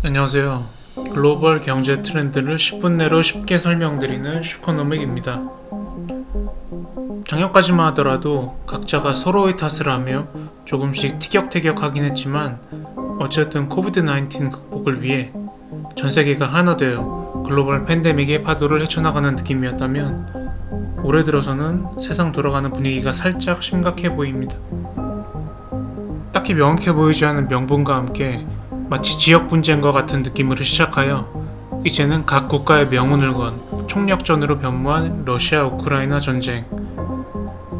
안녕하세요. 글로벌 경제 트렌드를 10분 내로 쉽게 설명드리는 슈커노믹입니다. 작년까지만 하더라도 각자가 서로의 탓을 하며 조금씩 티격태격하긴 했지만 어쨌든 코비드-19 극복을 위해 전 세계가 하나 되어 글로벌 팬데믹의 파도를 헤쳐나가는 느낌이었다면 올해 들어서는 세상 돌아가는 분위기가 살짝 심각해 보입니다. 딱히 명확해 보이지 않은 명분과 함께 마치 지역 분쟁과 같은 느낌으로 시작하여 이제는 각 국가의 명운을 건 총력전으로 변모한 러시아 우크라이나 전쟁,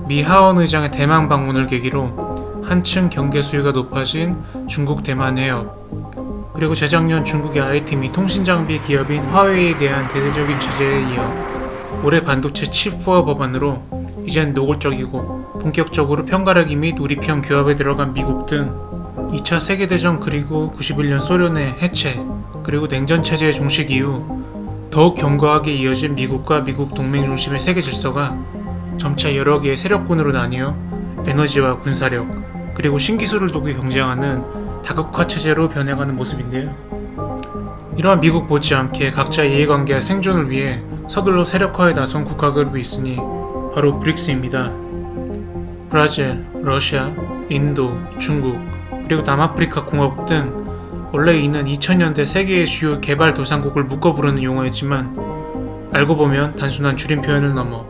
미 하원 의장의 대만 방문을 계기로 한층 경계 수위가 높아진 중국 대만 해협, 그리고 재작년 중국의 IT 및 통신 장비 기업인 화웨이에 대한 대대적인 제재에 이어 올해 반도체 칩4 법안으로 이젠 노골적이고 본격적으로 편가르기 및 우리 편 규합에 들어간 미국 등 2차 세계대전 그리고 91년 소련의 해체 그리고 냉전체제의 종식 이후 더욱 견고하게 이어진 미국과 미국 동맹 중심의 세계 질서가 점차 여러 개의 세력군으로 나뉘어 에너지와 군사력 그리고 신기술을 두고 경쟁하는 다극화 체제로 변해가는 모습인데요. 이러한 미국 못지않게 각자 이해관계와 생존을 위해 서둘러 세력화에 나선 국가그룹이 있으니 바로 브릭스입니다. 브라질, 러시아, 인도, 중국, 그리고 남아프리카 공화국 등 원래 이는 2000년대 세계의 주요 개발도상국을 묶어 부르는 용어였지만 알고 보면 단순한 줄임 표현을 넘어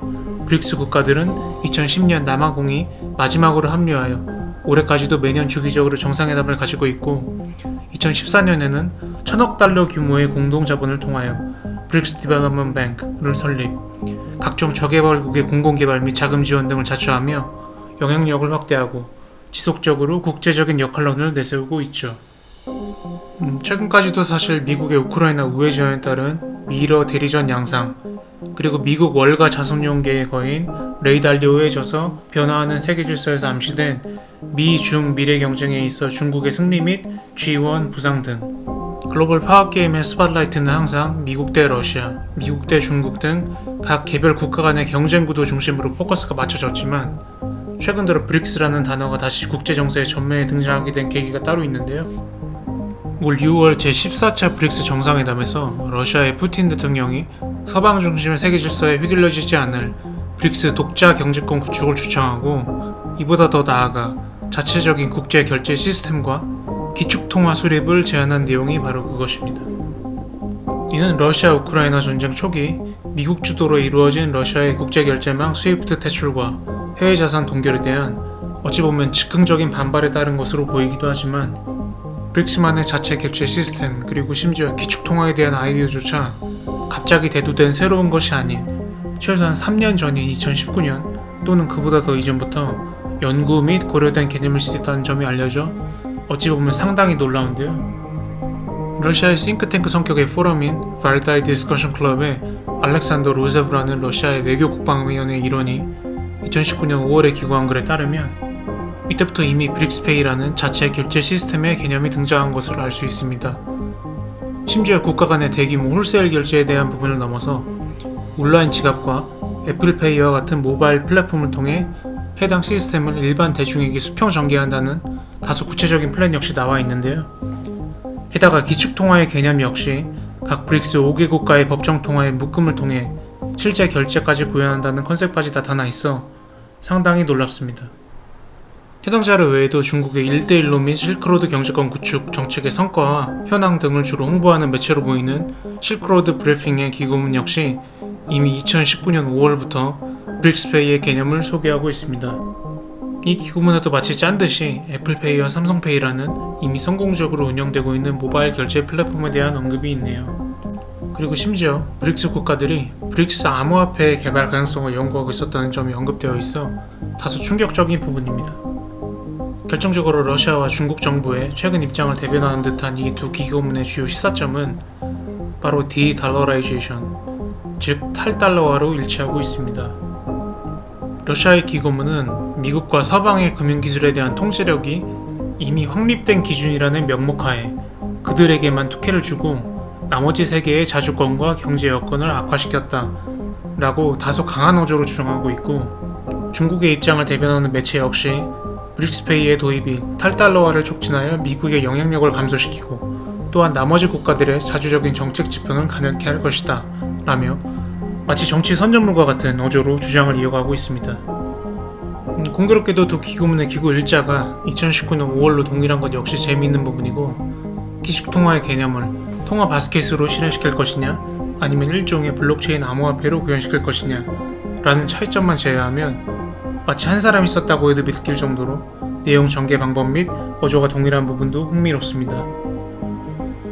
브릭스 국가들은 2010년 남아공이 마지막으로 합류하여 올해까지도 매년 주기적으로 정상회담을 가지고 있고 2014년에는 1000억 달러 규모의 공동자본을 통하여 브릭스 디벨롭먼트 뱅크를 설립, 각종 저개발국의 공공개발 및 자금 지원 등을 자처하며 영향력을 확대하고 지속적으로 국제적인 역할론을 내세우고 있죠. 최근까지도 사실 미국의 우크라이나 우회 지원에 따른 미러 대리전 양상, 그리고 미국 월가 자손용계의 거인 레이 달리오에 져서 변화하는 세계 질서에서 암시된 미-중 미래 경쟁에 있어 중국의 승리 및 G1 부상 등 글로벌 파워게임의 스팟라이트는 항상 미국 대 러시아, 미국 대 중국 등 각 개별 국가 간의 경쟁 구도 중심으로 포커스가 맞춰졌지만 최근 들어 브릭스라는 단어가 다시 국제정세의 전면에 등장하게 된 계기가 따로 있는데요. 올 6월 제14차 브릭스 정상회담에서 러시아의 푸틴 대통령이 서방 중심의 세계 질서에 휘둘려지지 않을 브릭스 독자 경제권 구축을 주창하고 이보다 더 나아가 자체적인 국제 결제 시스템과 기축통화 수립을 제안한 내용이 바로 그것입니다. 이는 러시아 우크라이나 전쟁 초기 미국 주도로 이루어진 러시아의 국제결제망 스위프트 퇴출과 해외 자산 동결에 대한 어찌 보면 즉흥적인 반발에 따른 것으로 보이기도 하지만 브릭스만의 자체 결제 시스템 그리고 심지어 기축통화에 대한 아이디어조차 갑자기 대두된 새로운 것이 아닌 최소한 3년 전인 2019년 또는 그보다 더 이전부터 연구 및 고려된 개념일 수 있다는 점이 알려져 어찌 보면 상당히 놀라운데요. 러시아의 싱크탱크 성격의 포럼인 발다이 디스커션 클럽의 알렉산더 로제브라는 러시아의 외교국방위원회 일원이 2019년 5월에 기고한 글에 따르면 이때부터 이미 브릭스페이라는 자체 결제 시스템의 개념이 등장한 것을 알 수 있습니다. 심지어 국가 간의 대규모 홀세일 결제에 대한 부분을 넘어서 온라인 지갑과 애플페이와 같은 모바일 플랫폼을 통해 해당 시스템을 일반 대중에게 수평 전개한다는 다소 구체적인 플랜 역시 나와 있는데요. 게다가 기축통화의 개념 역시 각 브릭스 5개 국가의 법정통화의 묶음을 통해 실제 결제까지 구현한다는 컨셉까지 나타나 있어 상당히 놀랍습니다. 해당 자료 외에도 중국의 1대1로 및 실크로드 경제권 구축 정책의 성과와 현황 등을 주로 홍보하는 매체로 보이는 실크로드 브리핑의 기고문 역시 이미 2019년 5월부터 브릭스페이의 개념을 소개하고 있습니다. 이 기고문에도 마치 짠듯이 애플페이와 삼성페이라는 이미 성공적으로 운영되고 있는 모바일 결제 플랫폼에 대한 언급이 있네요. 그리고 심지어 브릭스 국가들이 브릭스 암호화폐의 개발 가능성을 연구하고 있었다는 점이 언급되어 있어 다소 충격적인 부분입니다. 결정적으로 러시아와 중국 정부의 최근 입장을 대변하는 듯한 이 두 기고문의 주요 시사점은 바로 디달러라이제이션, 즉 탈달러화로 일치하고 있습니다. 러시아의 기고문은 미국과 서방의 금융기술에 대한 통제력이 이미 확립된 기준이라는 명목하에 그들에게만 특혜를 주고 나머지 세계의 자주권과 경제 여건을 악화시켰다 라고 다소 강한 어조로 주장하고 있고, 중국의 입장을 대변하는 매체 역시 브릭스페이의 도입이 탈달러화를 촉진하여 미국의 영향력을 감소시키고 또한 나머지 국가들의 자주적인 정책 집행을 가능케 할 것이다 라며 마치 정치 선전물과 같은 어조로 주장을 이어가고 있습니다. 공교롭게도 두 기구문의 기구 일자가 2019년 5월로 동일한 것 역시 재미있는 부분이고, 기축통화의 개념을 통화 바스켓으로 실현시킬 것이냐 아니면 일종의 블록체인 암호화폐로 구현시킬 것이냐 라는 차이점만 제외하면 마치 한 사람이 썼다고 해도 믿길 정도로 내용 전개 방법 및 어조가 동일한 부분도 흥미롭습니다.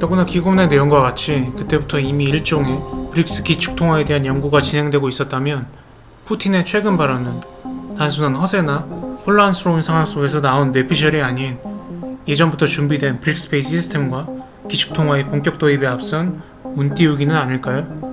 더구나 기구문의 내용과 같이 그때부터 이미 일종의 브릭스 기축통화에 대한 연구가 진행되고 있었다면, 푸틴의 최근 발언은 단순한 허세나 혼란스러운 상황 속에서 나온 뇌피셜이 아닌 예전부터 준비된 브릭스페이 시스템과 기축통화의 본격 도입에 앞선 운 띄우기는 아닐까요?